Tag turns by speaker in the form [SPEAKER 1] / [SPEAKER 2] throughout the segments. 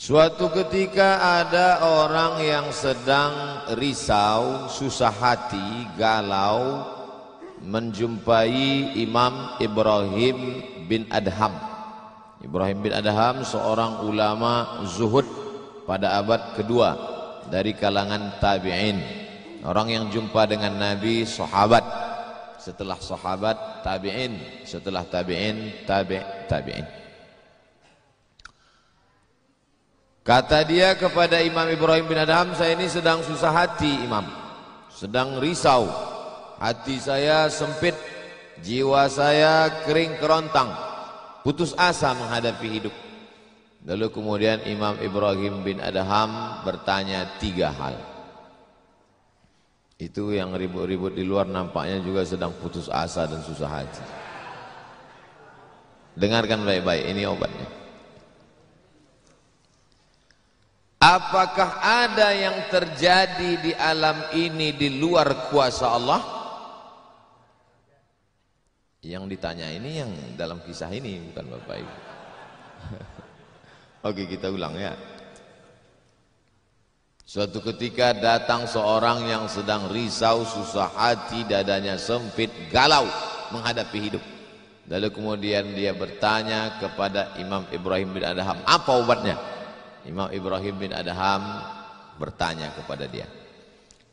[SPEAKER 1] Suatu ketika ada orang yang sedang risau, susah hati, galau, menjumpai Imam Ibrahim bin Adham. Ibrahim bin Adham seorang ulama zuhud pada abad kedua dari kalangan tabi'in. Orang yang jumpa dengan Nabi, sahabat. Setelah sahabat, tabi'in. Setelah tabi'in, tabi'in. Kata dia kepada Imam Ibrahim bin Adham, saya ini sedang susah hati Imam, sedang risau, hati saya sempit, jiwa saya kering kerontang, putus asa menghadapi hidup. Lalu kemudian Imam Ibrahim bin Adham bertanya 3 hal. Itu yang ribut-ribut di luar nampaknya juga sedang putus asa dan susah hati. Dengarkan baik-baik, ini obatnya. Apakah ada yang terjadi di alam ini di luar kuasa Allah? Yang ditanya ini yang dalam kisah ini, bukan Bapak Ibu. Oke, kita ulang ya. Suatu ketika datang seorang yang sedang risau, susah hati, dadanya sempit, galau menghadapi hidup. Lalu kemudian dia bertanya kepada Imam Ibrahim bin Adham, apa obatnya? Imam Ibrahim bin Adham bertanya kepada dia,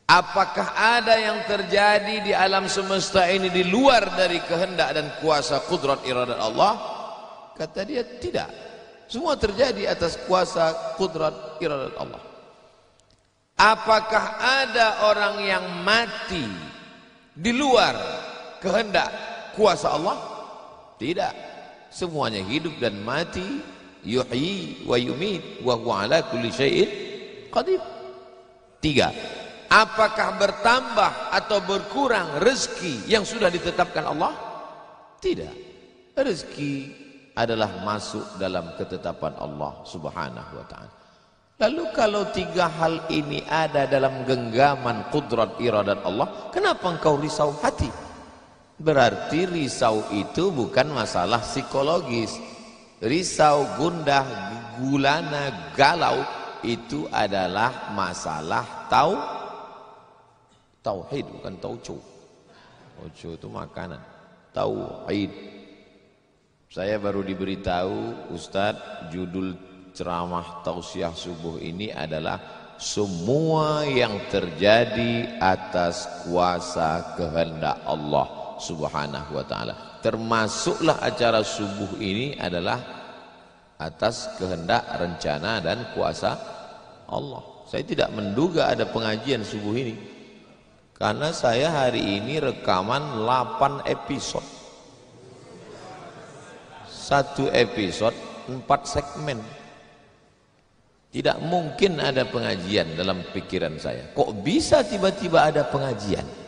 [SPEAKER 1] apakah ada yang terjadi di alam semesta ini di luar dari kehendak dan kuasa kudrat iradat Allah? Kata dia, tidak. Semua terjadi atas kuasa kudrat iradat Allah. Apakah ada orang yang mati di luar kehendak kuasa Allah? Tidak. Semuanya hidup dan mati. Yuhyi wa yumit wa huwa ala kulli syai'in qadir. 3. Apakah bertambah atau berkurang rezeki yang sudah ditetapkan Allah? Tidak. Rezeki adalah masuk dalam ketetapan Allah Subhanahu wa ta'ala. Lalu kalau 3 hal ini ada dalam genggaman kudrat iradat Allah, kenapa engkau risau hati? Berarti risau itu bukan masalah psikologis. Risau, gundah, gulana, galau itu adalah masalah tauhid, bukan tauco. Tauco itu makanan. Tauhid. Saya baru diberitahu, Ustadz, judul ceramah tausiah subuh ini adalah semua yang terjadi atas kuasa kehendak Allah Subhanahu wa ta'ala. Termasuklah acara subuh ini adalah atas kehendak, rencana dan kuasa Allah. Saya tidak menduga ada pengajian subuh ini, karena saya hari ini rekaman 8 episode. 1 episode 4 segmen. Tidak mungkin ada pengajian dalam pikiran saya. Kok bisa tiba-tiba ada pengajian?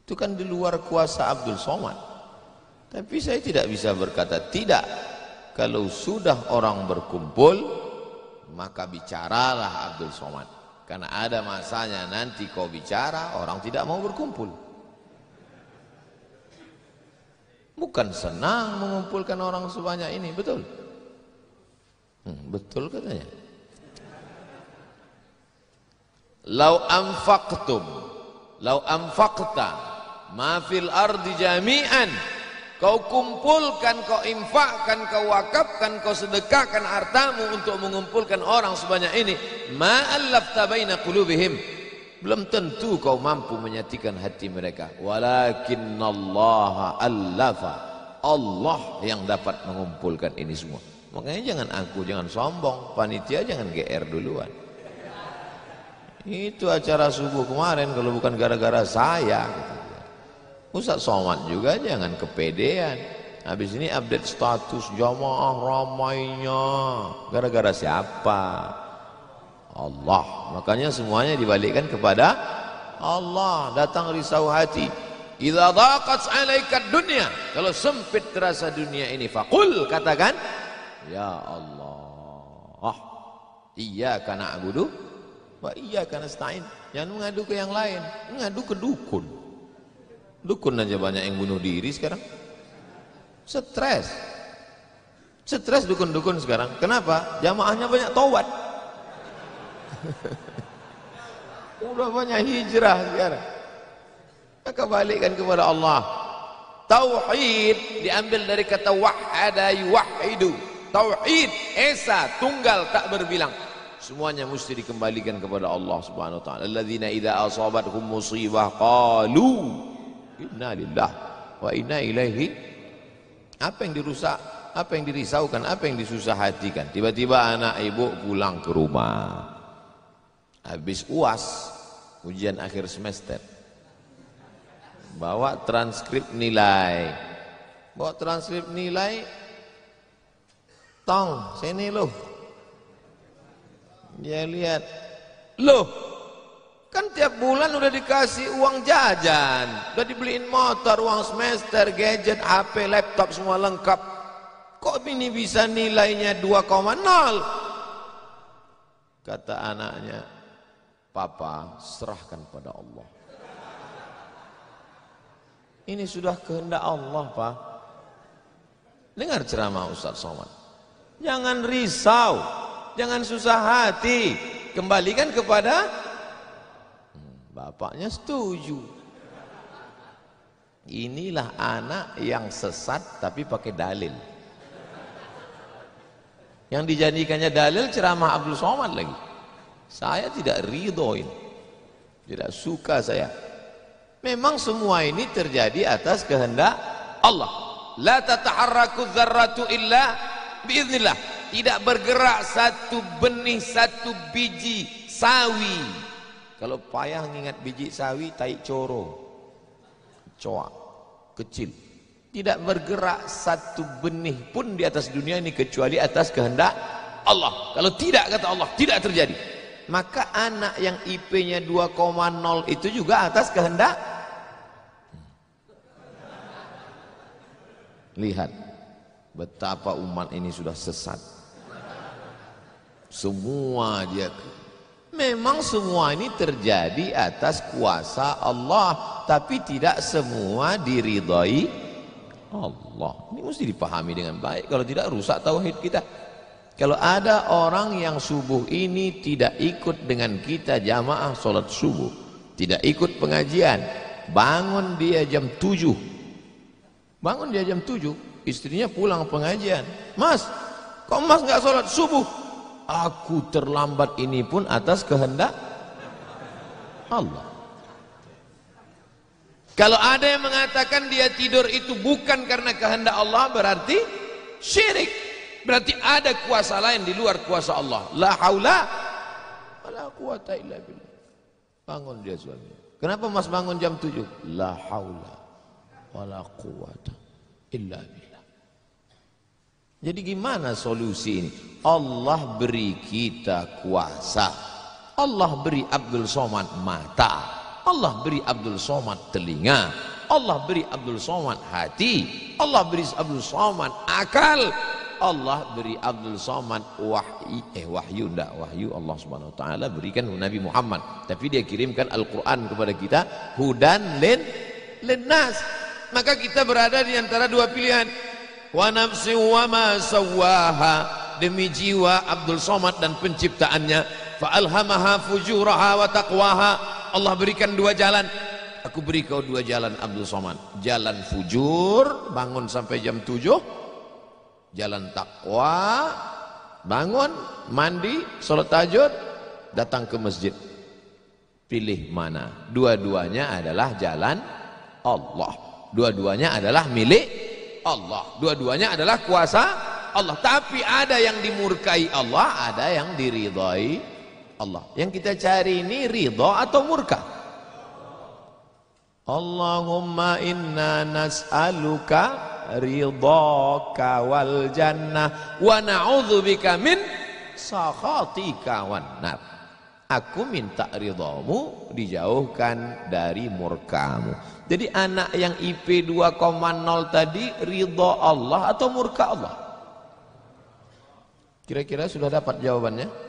[SPEAKER 1] Itu kan di luar kuasa Abdul Somad. Tapi saya tidak bisa berkata tidak. Kalau sudah orang berkumpul, maka bicaralah Abdul Somad. Karena ada masanya nanti kau bicara, orang tidak mau berkumpul. Bukan senang mengumpulkan orang sebanyak ini, betul? Betul katanya. Lau anfaqta ma fil ardi jami'an, kau kumpulkan, kau infakkan, kau wakafkan, kau sedekahkan hartamu untuk mengumpulkan orang sebanyak ini, ma allafta baina qulubihim, belum tentu kau mampu menyatukan hati mereka. Walakinnallaha allafa, Allah yang dapat mengumpulkan ini semua. Makanya jangan aku, jangan sombong, panitia jangan GR duluan. Itu acara subuh kemarin kalau bukan gara-gara saya gitu. Ustaz Somad juga jangan kepedean. Habis ini update status jamaah ramainya. Gara-gara siapa? Allah. Makanya semuanya dibalikkan kepada Allah. Datang risau hati. Idza dhaqat 'alaika dunya, kalau sempit terasa dunia ini, faqul, katakan, ya Allah, iyyaka na'budu wa iyyaka nasta'in. Jangan mengadu ke yang lain, mengadu ke dukun. Dukun aja banyak yang bunuh diri sekarang. Stres. Stres dukun-dukun sekarang. Kenapa? Jamaahnya banyak taubat. Udah banyak hijrah sekarang. Maka balikkan kepada Allah. Tauhid diambil dari kata wahada yuwahidu. Tauhid, esa, tunggal, tak berbilang. Semuanya mesti dikembalikan kepada Allah Subhanahu wa taala. Alladzina idza asabathum musibah qalu inna lillahi wa inna ilaihi. Apa yang dirusak, apa yang dirisaukan, apa yang disusah hatikan. Tiba-tiba anak ibu pulang ke rumah. Habis UAS, ujian akhir semester. Bawa transkrip nilai. Bawa transkrip nilai. Tong, sini loh. Dia lihat. Loh, kan tiap bulan udah dikasih uang jajan, udah dibeliin motor, uang semester, gadget, HP, laptop semua lengkap. Kok ini bisa nilainya 2,0? Kata anaknya, Papa, serahkan pada Allah. Ini sudah kehendak Allah, Pak. Dengar ceramah Ustaz Somad. Jangan risau, jangan susah hati, kembalikan kepada bapaknya. Setuju. Inilah anak yang sesat tapi pakai dalil. Yang dijadikannya dalil ceramah Abdul Somad lagi. Saya tidak ridhoin, tidak suka saya. Memang semua ini terjadi atas kehendak Allah. La tataharraku dzarratu illa biiznillah. Tidak bergerak satu benih, satu biji sawi. Kalau payah ngingat biji sawi, tai coro, coak, kecil. Tidak bergerak satu benih pun di atas dunia ini kecuali atas kehendak Allah. Kalau tidak, kata Allah, tidak terjadi. Maka anak yang IP-nya 2,0 itu juga atas kehendak. Lihat betapa umat ini sudah sesat. Semua dia, memang semua ini terjadi atas kuasa Allah, tapi tidak semua diridhai Allah. Ini mesti dipahami dengan baik, kalau tidak rusak tauhid kita. Kalau ada orang yang subuh ini tidak ikut dengan kita jamaah sholat subuh, tidak ikut pengajian, bangun dia jam 7, bangun dia jam 7, istrinya pulang pengajian. Mas, kok mas nggak sholat subuh? Aku terlambat, ini pun atas kehendak Allah. Kalau ada yang mengatakan dia tidur itu bukan karena kehendak Allah, berarti syirik. Berarti ada kuasa lain di luar kuasa Allah. La haula wala quwata illa billah. Bangun dia suami. Kenapa mas bangun jam 7? La haula wala quwata illa billah. Jadi gimana solusi ini? Allah beri kita kuasa. Allah beri Abdul Somad mata. Allah beri Abdul Somad telinga. Allah beri Abdul Somad hati. Allah beri Abdul Somad akal. Allah beri Abdul Somad wahyu Allah Subhanahu wa taala berikan Nabi Muhammad, tapi dia kirimkan Al-Qur'an kepada kita hudan linnas. Maka kita berada di antara dua pilihan. Wa nafsi wa ma sawwaha, demi jiwa Abdul Somad dan penciptaannya. Fa alhamaha fujuraha wa taqwaha. Allah berikan dua jalan. Aku beri kau dua jalan Abdul Somad. Jalan fujur, bangun sampai jam 7. Jalan takwa, bangun, mandi, sholat tahajud, datang ke masjid. Pilih mana? Dua-duanya adalah jalan Allah. Dua-duanya adalah milik Allah. Dua-duanya adalah kuasa Allah. Tapi ada yang dimurkai Allah, ada yang diridhai Allah. Yang kita cari ini ridha atau murka? Allahumma inna nas'aluka ridhaka wal jannah wa na'udzubika min sakhatika wan nar. Aku minta ridhamu, dijauhkan dari murkamu. Jadi anak yang IP 2,0 tadi ridha Allah atau murka Allah? Kira-kira sudah dapat jawabannya?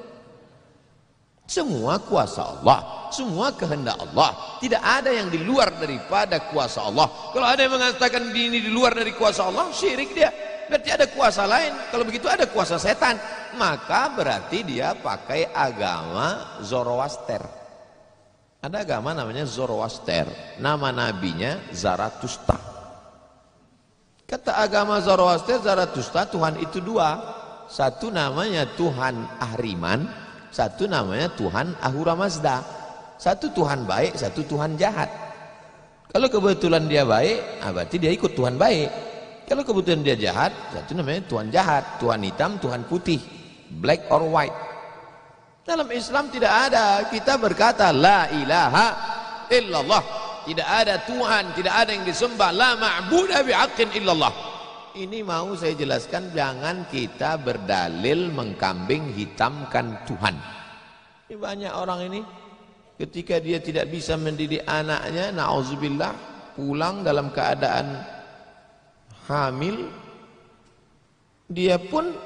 [SPEAKER 1] Semua kuasa Allah, semua kehendak Allah. Tidak ada yang di luar daripada kuasa Allah. Kalau ada yang mengatakan ini di luar dari kuasa Allah, syirik dia. berarti ada kuasa lain. Kalau begitu ada kuasa setan, maka berarti dia pakai agama Zoroaster. Ada agama namanya Zoroaster, nama nabinya Zarathustra. Kata agama Zoroaster, Zarathustra, Tuhan itu dua. Satu namanya Tuhan Ahriman, satu namanya Tuhan Ahura Mazda. Satu Tuhan baik, satu Tuhan jahat. Kalau kebetulan dia baik, berarti dia ikut Tuhan baik. Kalau kebetulan dia jahat, satu namanya Tuhan jahat. Tuhan hitam, Tuhan putih, black or white. Dalam Islam tidak ada. Kita berkata la ilaha illallah, tidak ada Tuhan, tidak ada yang disembah, la ma'budah bihaqqin illallah. Ini mau saya jelaskan, jangan kita berdalil mengkambing hitamkan Tuhan. Ini banyak orang ini ketika dia tidak bisa mendidik anaknya, na'udzubillah, pulang dalam keadaan hamil, dia pun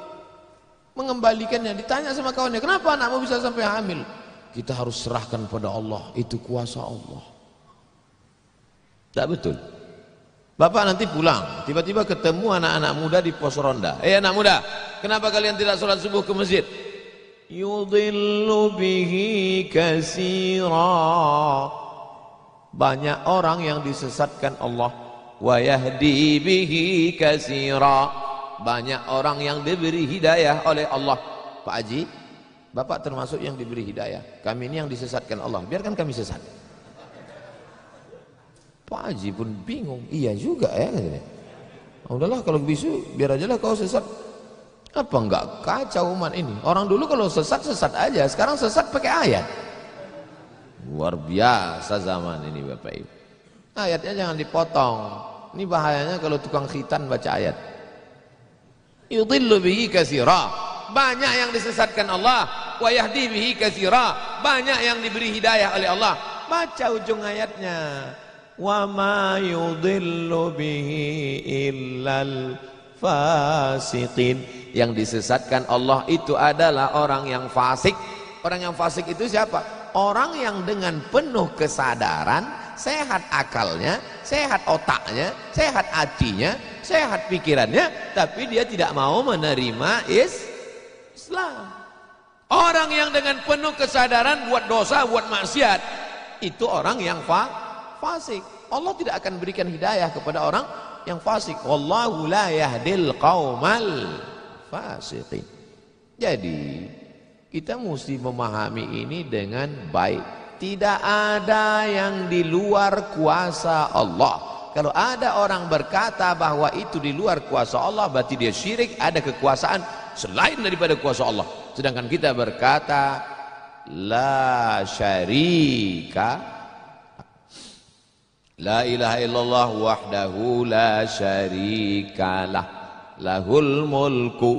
[SPEAKER 1] mengembalikannya. Ditanya sama kawannya, kenapa anakmu bisa sampai hamil? Kita harus serahkan pada Allah, itu kuasa Allah. Tak betul. Bapak nanti pulang, tiba-tiba ketemu anak-anak muda di pos ronda. Anak muda, kenapa kalian tidak sholat subuh ke masjid? Yudhillu bihi katsira. Banyak orang yang disesatkan Allah. Wa yahdi bihi katsira. Banyak orang yang diberi hidayah oleh Allah. Pak Haji, Bapak termasuk yang diberi hidayah. Kami ini yang disesatkan Allah, biarkan kami sesat. Pak Haji pun bingung. Iya juga ya, katanya. Udahlah kalau bisu, biar aja lah kau sesat. Apa enggak kacau umat ini? Orang dulu kalau sesat aja, sekarang sesat pakai ayat. Luar biasa zaman ini Bapak Ibu. Ayatnya jangan dipotong. Ini bahayanya kalau tukang khitan baca ayat. Yudhillu bihi katsira. Banyak yang disesatkan Allah, wa yahdi bihi katsira. Banyak yang diberi hidayah oleh Allah. Baca ujung ayatnya. Wa ma yudhillu bihi illal fasiqin. Yang disesatkan Allah itu adalah orang yang fasik. Orang yang fasik itu siapa? Orang yang dengan penuh kesadaran, sehat akalnya, sehat otaknya, sehat hatinya, sehat pikirannya, tapi dia tidak mau menerima Islam. Orang yang dengan penuh kesadaran buat dosa, buat maksiat, itu orang yang fasik. Allah tidak akan berikan hidayah kepada orang yang fasik. Wallahu la yahdil qaumal fasiqin. Jadi kita mesti memahami ini dengan baik. Tidak ada yang di luar kuasa Allah. Kalau ada orang berkata bahwa itu di luar kuasa Allah, berarti dia syirik, ada kekuasaan selain daripada kuasa Allah. Sedangkan kita berkata la syarika, la ilaha illallah wahdahu la syarikalah, lahul mulku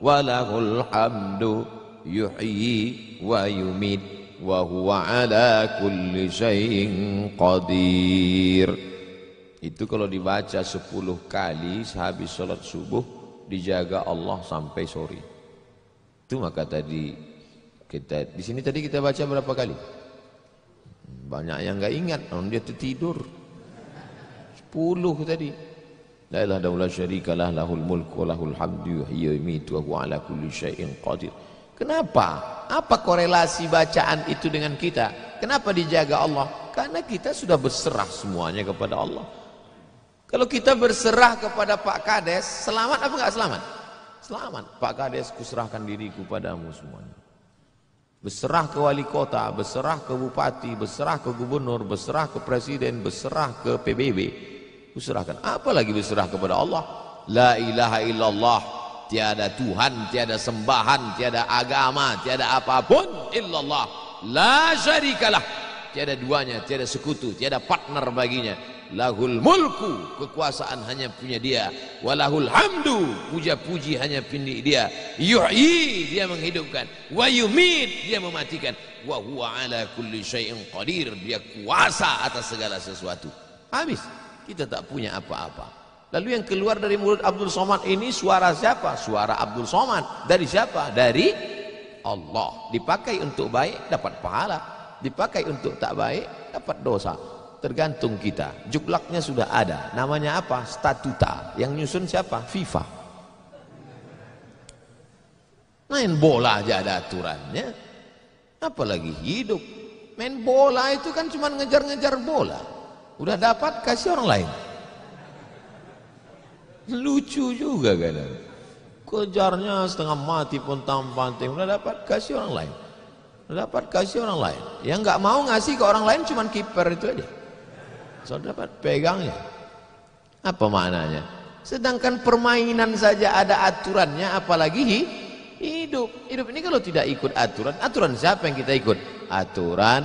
[SPEAKER 1] wa lahul hamdu yuhyi wa yumit wa huwa ala kulli syai'in qadir. Itu kalau dibaca 10 kali sehabis sholat subuh, dijaga Allah sampai sore. Itu maka tadi kita di sini tadi kita baca berapa kali? Banyak yang enggak ingat, dia tertidur. 10 tadi. La ilaha illallah syarikalah, lahul mulku wa lahul hamdu yuhyi wa yumiitu wa huwa ala kulli syai'in qadir. Kenapa? Apa korelasi bacaan itu dengan kita? Kenapa dijaga Allah? Karena kita sudah berserah semuanya kepada Allah. Kalau kita berserah kepada Pak Kades, selamat apa enggak selamat? Selamat. Pak Kades, kuserahkan diriku padamu semuanya. Berserah ke wali kota, berserah ke bupati, berserah ke gubernur, berserah ke presiden, berserah ke PBB. Kuserahkan. Apalagi berserah kepada Allah. La ilaha illallah. Tiada Tuhan, tiada sembahan, tiada agama, tiada apapun illallah. La syarikalah. Tiada duanya, tiada sekutu, tiada partner baginya. Lahul mulku, kekuasaan hanya punya dia. Walahul hamdu, puja-puji hanya punya dia. Yuhyi, dia menghidupkan. Wa yumit, dia mematikan. Wa huwa ala kulli syai'in qadir, dia kuasa atas segala sesuatu. Habis, kita tak punya apa-apa. Lalu yang keluar dari mulut Abdul Somad ini suara siapa? Suara Abdul Somad. Dari siapa? Dari Allah. Dipakai untuk baik, dapat pahala. Dipakai untuk tak baik, dapat dosa. Tergantung kita. Juklaknya sudah ada. Namanya apa? Statuta. Yang nyusun siapa? FIFA. Main bola aja ada aturannya, apalagi hidup. Main bola itu kan cuma ngejar-ngejar bola, udah dapat kasih orang lain. Lucu juga kadang, kejarnya setengah mati pun tampang-tampang, udah dapat kasih orang lain, udah dapat kasih orang lain. Yang nggak mau ngasih ke orang lain cuman kiper itu aja, so dapat pegangnya. Apa maknanya? Sedangkan permainan saja ada aturannya, apalagi hidup. Hidup ini kalau tidak ikut aturan, aturan siapa yang kita ikut? Aturan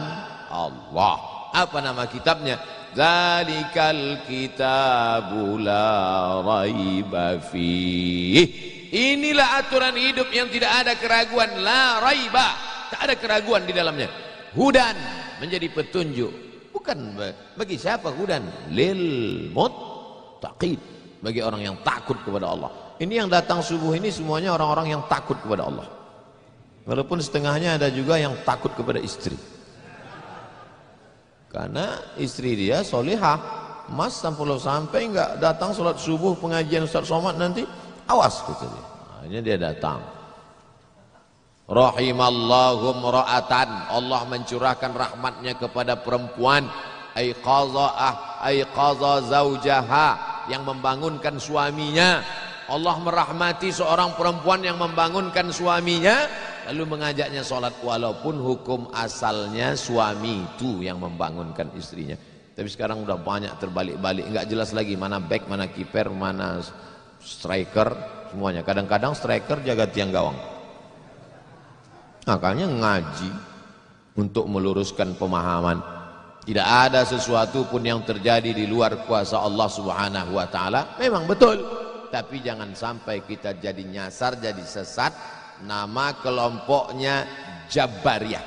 [SPEAKER 1] Allah. Apa nama kitabnya? Zalikal kitabu la raiba fih. Inilah aturan hidup yang tidak ada keraguan, la raiba, tak ada keraguan di dalamnya. Hudan, menjadi petunjuk. Bukan bagi siapa hudan? Lil muttaqin, bagi orang yang takut kepada Allah. Ini yang datang subuh ini semuanya orang-orang yang takut kepada Allah. Walaupun setengahnya ada juga yang takut kepada istri. Karena istri dia solihah. Mas sampai enggak datang sholat subuh pengajian Ustaz Somad nanti, awas kata dia. Akhirnya dia datang. Rahimallahu mra'atan, Allah mencurahkan rahmatnya kepada perempuan. Aiqaza zaujaha, yang membangunkan suaminya. Allah merahmati seorang perempuan yang membangunkan suaminya lalu mengajaknya sholat, walaupun hukum asalnya suami itu yang membangunkan istrinya. Tapi sekarang udah banyak terbalik-balik, enggak jelas lagi mana back, mana kiper, mana striker, semuanya. Kadang-kadang striker jaga tiang gawang. Makanya ngaji untuk meluruskan pemahaman. Tidak ada sesuatu pun yang terjadi di luar kuasa Allah Subhanahu wa taala. Memang betul, tapi jangan sampai kita jadi nyasar, jadi sesat. Nama kelompoknya Jabariyah.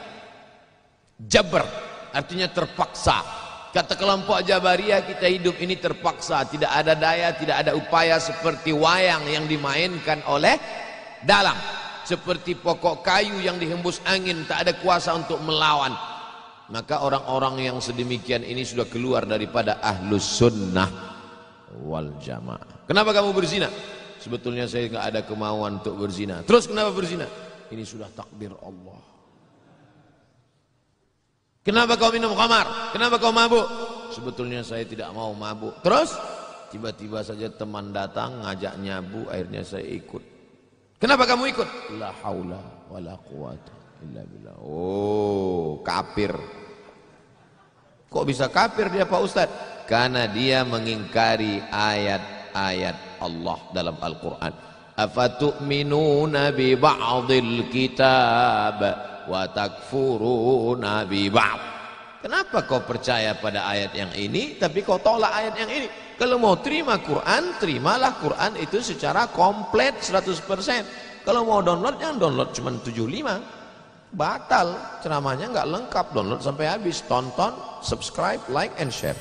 [SPEAKER 1] Jabr artinya terpaksa. Kata kelompok Jabariyah, kita hidup ini terpaksa, tidak ada daya, tidak ada upaya, seperti wayang yang dimainkan oleh dalang, seperti pokok kayu yang dihembus angin, tak ada kuasa untuk melawan. Maka orang-orang yang sedemikian ini sudah keluar daripada ahlus sunnah wal jamaah. Kenapa kamu berzina? Sebetulnya saya nggak ada kemauan untuk berzina. Terus kenapa berzina? Ini sudah takdir Allah. Kenapa kau minum khamar? Kenapa kau mabuk? Sebetulnya saya tidak mau mabuk. Terus tiba-tiba saja teman datang ngajak nyabu, akhirnya saya ikut. Kenapa kamu ikut? La haula wala quwata illa billah. Oh, kafir. Kok bisa kafir dia Pak Ustadz? Karena dia mengingkari ayat-ayat Allah dalam Al-Quran. Afatu'minuna bi ba'dil kitab wa takfuruna bi ba'd. Kenapa kau percaya pada ayat yang ini tapi kau tolak ayat yang ini? Kalau mau terima Quran, terimalah Quran itu secara komplit 100%. Kalau mau download, jangan download cuma 75. Batal, ceramahnya nggak lengkap. Download sampai habis, tonton, subscribe, like and share.